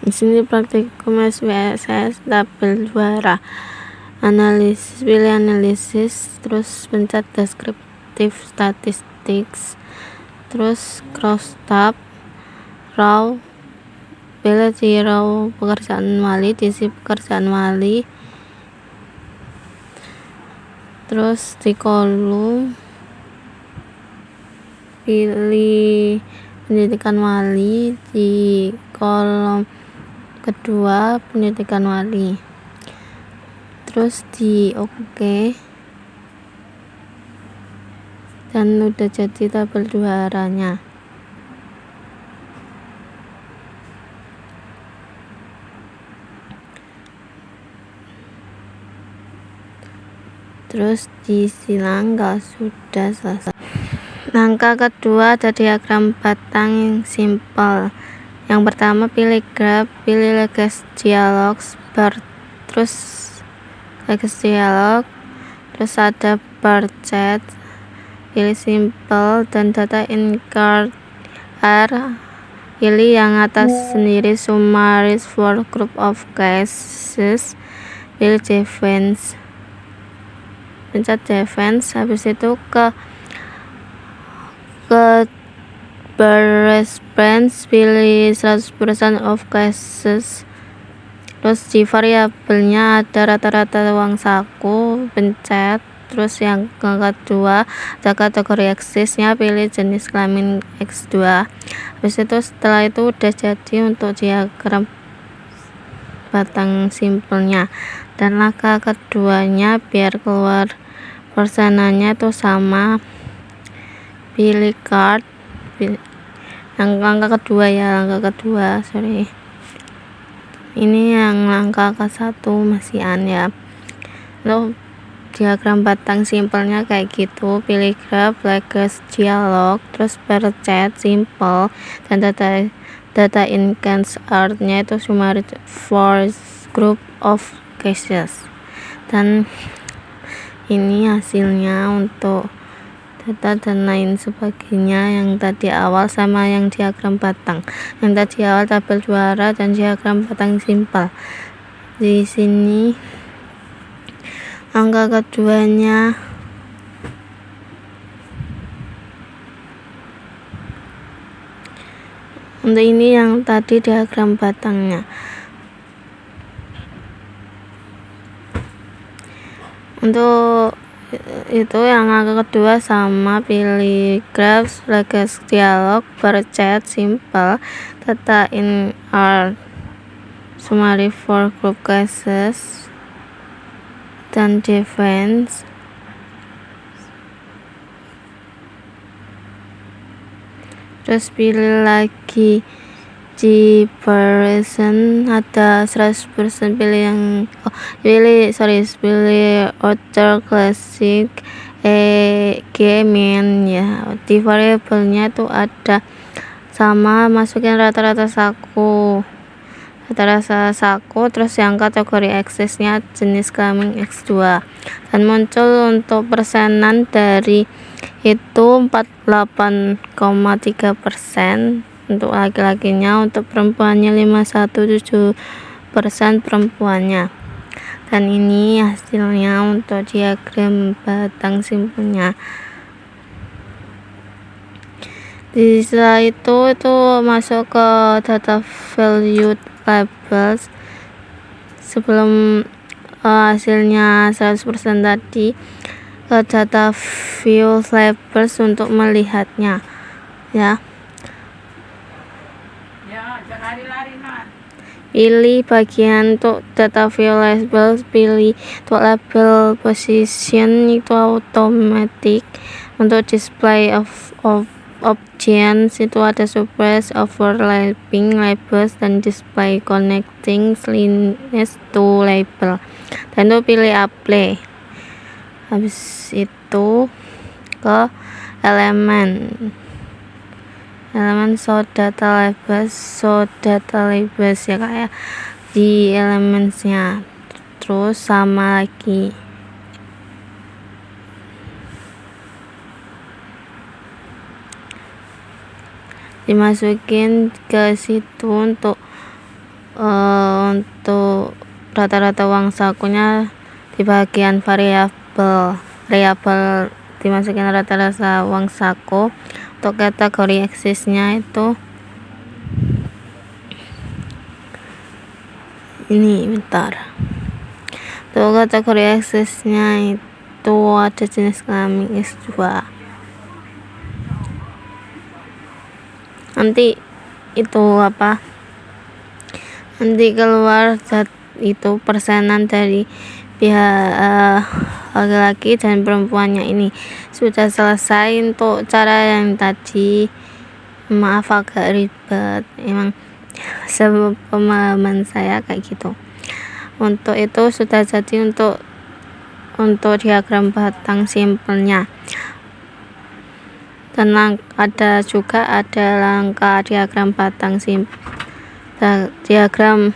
Di sini praktikum SPSS tabel juara, pilih analisis, terus pencet deskriptif statistik, terus cross tab raw, pilih di raw pekerjaan wali, diisi pekerjaan wali, terus di kolom pilih pendidikan wali, di kolom kedua pendidikan wali, terus di oke, dan udah jadi tabel juaranya. Terus diisi langkah sudah selesai. Langkah kedua ada diagram batang yang simpel. Yang pertama pilih graf, pilih legacy dialog, terus legacy dialog, terus ada bar chat, pilih simple dan data in card R, pilih yang atas sendiri summaries for group of cases, pilih defense, pencet defense, habis itu ke response, pilih 100% of cases, terus di variabelnya ada rata-rata uang saku, pencet, terus yang kedua ada kategori eksisnya, pilih jenis kelamin X2. Habis itu setelah itu udah jadi untuk diagram batang simpelnya. Dan langkah keduanya biar keluar persenannya itu sama, pilih card, langkah kedua ini yang langkah ke-1 masih ya. Lo diagram batang simpelnya kayak gitu, pilih graph, legacy dialog, terus bar chat simple, dan data in cans art-nya itu summary for group of cases. Dan ini hasilnya untuk data dan lain sebagainya yang tadi awal sama yang diagram batang. Yang tadi awal tabel juara dan diagram batang simpel. Di sini angka keduanya untuk ini yang tadi diagram batangnya. Untuk itu yang angka kedua sama, pilih graph, legacy dialog, bar chat simple, data in R, summary for group cases, dan defense. Terus pilih lagi di version ada 100%, pilih order classic min ya. Di variabelnya tuh ada sama, masukin rata-rata saku, terus yang kategori eksisnya jenis kelamin X2, dan muncul untuk persenan dari itu 48,3% untuk laki-lakinya, untuk perempuannya 51,7% perempuannya. Dan ini hasilnya untuk diagram batang simpelnya. Setelah itu masuk ke data value labels. Sebelum hasilnya 100% tadi, ke data view labels untuk melihatnya ya. Pilih bagian untuk data view labels, pilih untuk label position itu automatic, untuk display of options itu ada suppress, overlapping labels, dan display connecting lines to label, dan itu pilih apply. Habis itu ke elemen show data labels ya kayak di elemennya. Terus sama lagi dimasukin ke situ untuk untuk rata-rata uang sakunya di bagian variabel dimasukin rata-rata uang saku. Untuk kategori eksisnya itu ini bentar. Untuk kategori eksisnya itu ada jenis kelamin X2. Nanti itu apa? Nanti keluar itu persenan dari pihak laki-laki dan perempuannya ini sudah selesai. Untuk cara yang tadi maaf agak ribet, emang pemahaman saya kayak gitu. Untuk itu sudah jadi untuk diagram batang simpelnya. Dan ada langkah diagram batang simpel, diagram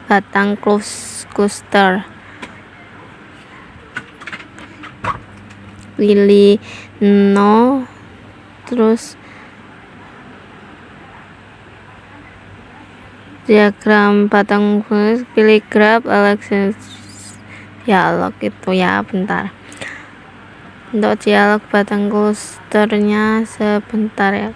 batang cluster. Pilih no, terus diagram batang pilih graph Alexis dialog itu ya, bentar. Untuk dialog batang clusternya sebentar ya.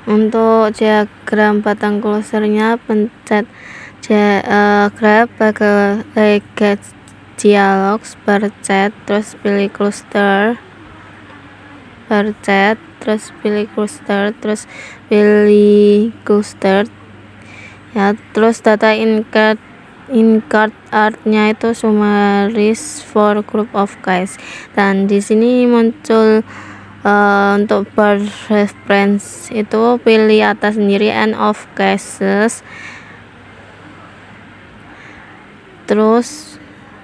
Untuk diagram batang clusternya pencet graph bagian dialog bercet, terus pilih cluster, bercet, terus pilih cluster, terus pilih cluster ya. Terus data incart artnya itu summaries for group of case, dan di sini muncul untuk bar reference itu pilih atas sendiri end of cases, terus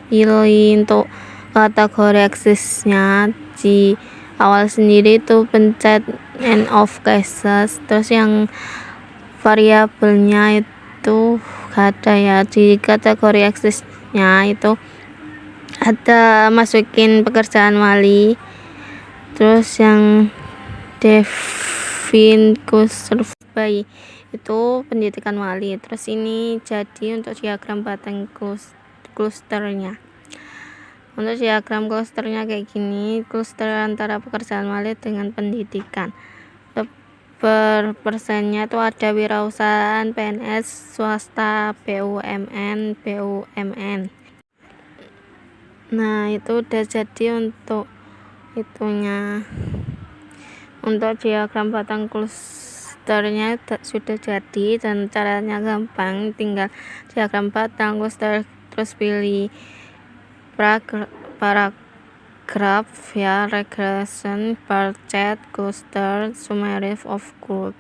pilih untuk kategori eksisnya di awal sendiri itu pencet end of cases, terus yang variabelnya itu ada ya. Di kategori eksisnya itu ada masukin pekerjaan wali, terus yang define survey itu pendidikan wali. Terus ini jadi untuk diagram batang clusternya. Untuk diagram clusternya kayak gini, cluster antara pekerjaan wali dengan pendidikan. Per persennya itu ada wirausahaan, PNS, swasta, BUMN, BUMN. Nah, itu udah jadi untuk itunya. Untuk diagram batang clusternya sudah jadi dan caranya gampang, tinggal diagram batang cluster terus pilih paragraph ya, regression, bar chart, cluster, summary of group,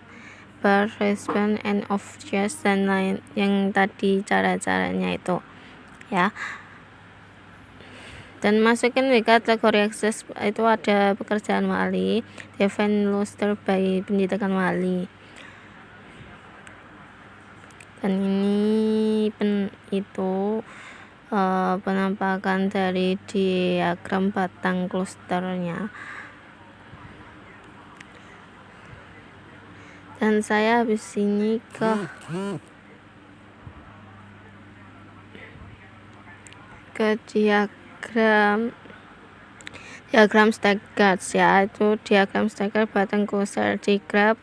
bar response, and of just, dan lain yang tadi cara-caranya itu ya. Dan masukin di kategori akses itu ada pekerjaan wali, define cluster by pendidikan wali. Dan ini itu penampakan dari diagram batang clusternya. Dan saya habis ini ke diagram stackers ya. Itu diagram stacker batang cluster di graph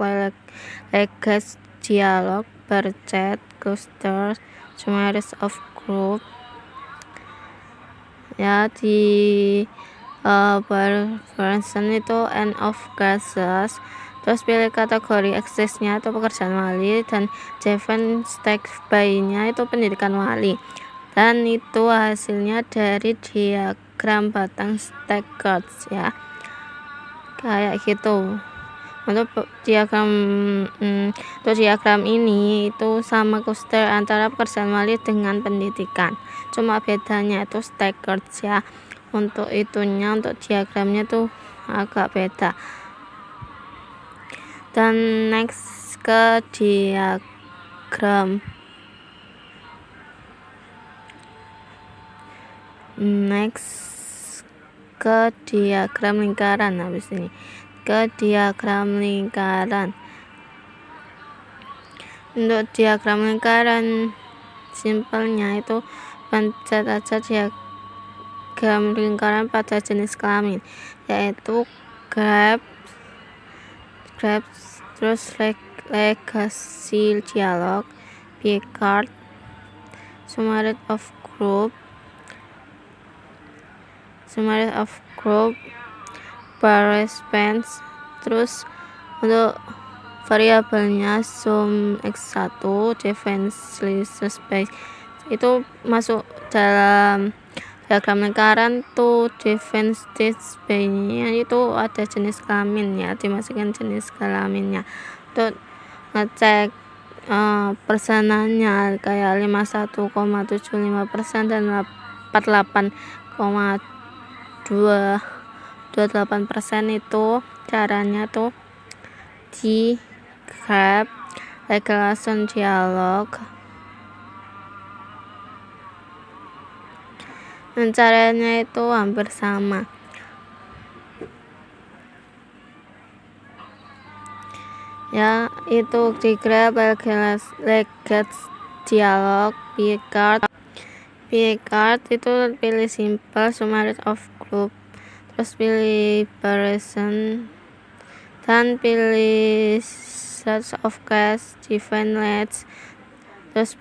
legacy dialog bercet cluster summaries of group ya. Di version itu end of cases, terus pilih kategori eksisnya itu pekerjaan wali, dan define stack by-nya itu pendidikan wali. Dan itu hasilnya dari diagram batang stackers ya, kayak gitu. Untuk diagram ini itu sama cluster antara pekerjaan wali dengan pendidikan, cuma bedanya itu stackers ya. Untuk itunya, untuk diagramnya tuh agak beda. Dan next ke diagram ke diagram lingkaran. Habis ini ke diagram lingkaran. Untuk diagram lingkaran simpelnya itu pencet aja diagram lingkaran pada jenis kelamin, yaitu graph, terus legacy dialog, Picard, summary of group, bar response. Terus untuk variabelnya sum x1, defense space itu masuk dalam diagram lingkaran tuh. Defense space-nya itu ada jenis kelaminnya, dimasukkan jenis kelaminnya. Untuk ngecek persenannya kayak 51,75% dan 48,28% itu caranya tuh di graph regulation dialog. Dan caranya itu hampir sama. Ya, itu di graph legacy dialog, Picard itu pilih simple, summary of group, terus pilih variation, dan pilih search of class, define lets. Terus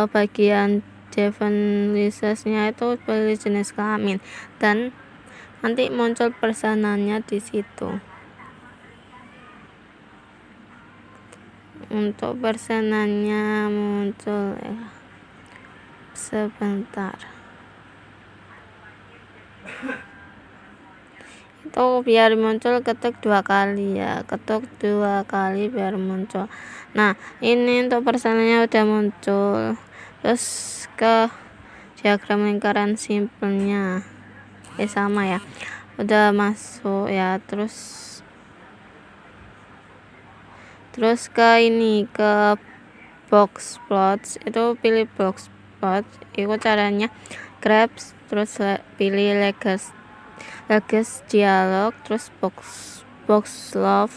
bagian define-nya itu pilih jenis kelamin, dan nanti muncul persenannya di situ. Untuk persenannya muncul ya, sebentar. Itu biar muncul ketuk 2 kali ya, ketuk 2 kali biar muncul. Nah, ini untuk persenannya udah muncul. Terus ke diagram lingkaran simpelnya sama ya, udah masuk ya. Terus ke ini, ke box plots, itu pilih box plot. Itu caranya grab, terus pilih legacy dialog, terus box plot,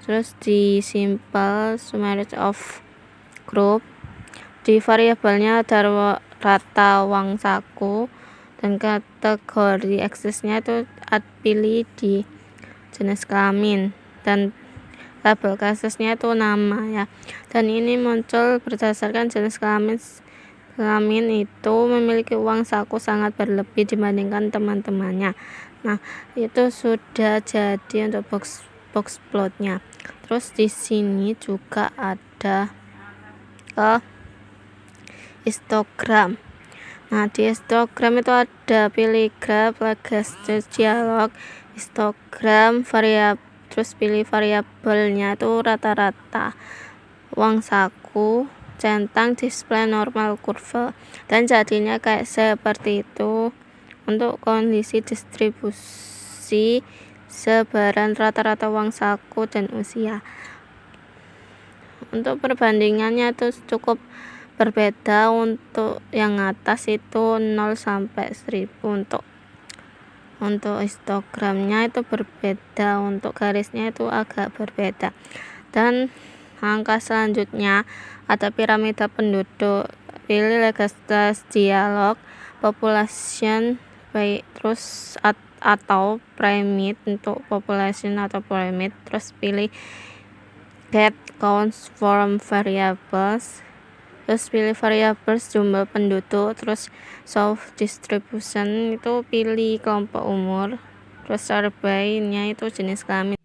terus di simple summary of group. Di variabelnya ada rata uang saku, dan kategori aksesnya itu pilih di jenis kelamin, dan label kasusnya itu nama ya. Dan ini muncul berdasarkan jenis kelamin itu memiliki uang saku sangat berlebih dibandingkan teman-temannya. Nah, itu sudah jadi untuk box plotnya. Terus di sini juga ada histogram. Nah, di histogram itu ada pilih graph legacy dialog, histogram variabel, terus pilih variabelnya itu rata-rata uang saku, centang, display normal kurva, dan jadinya kayak seperti itu. Untuk kondisi distribusi sebaran rata-rata uang saku dan usia. Untuk perbandingannya itu cukup berbeda. Untuk yang atas itu 0 sampai 1000. Untuk histogramnya itu berbeda, untuk garisnya itu agak berbeda. Dan angka selanjutnya ada piramida penduduk, pilih legacy dialog, population by, terus atau pyramid. Untuk population atau pyramid, terus pilih get counts from variables, terus pilih variables jumlah penduduk, terus show distribution itu pilih kelompok umur, terus survey-nya itu jenis kelamin.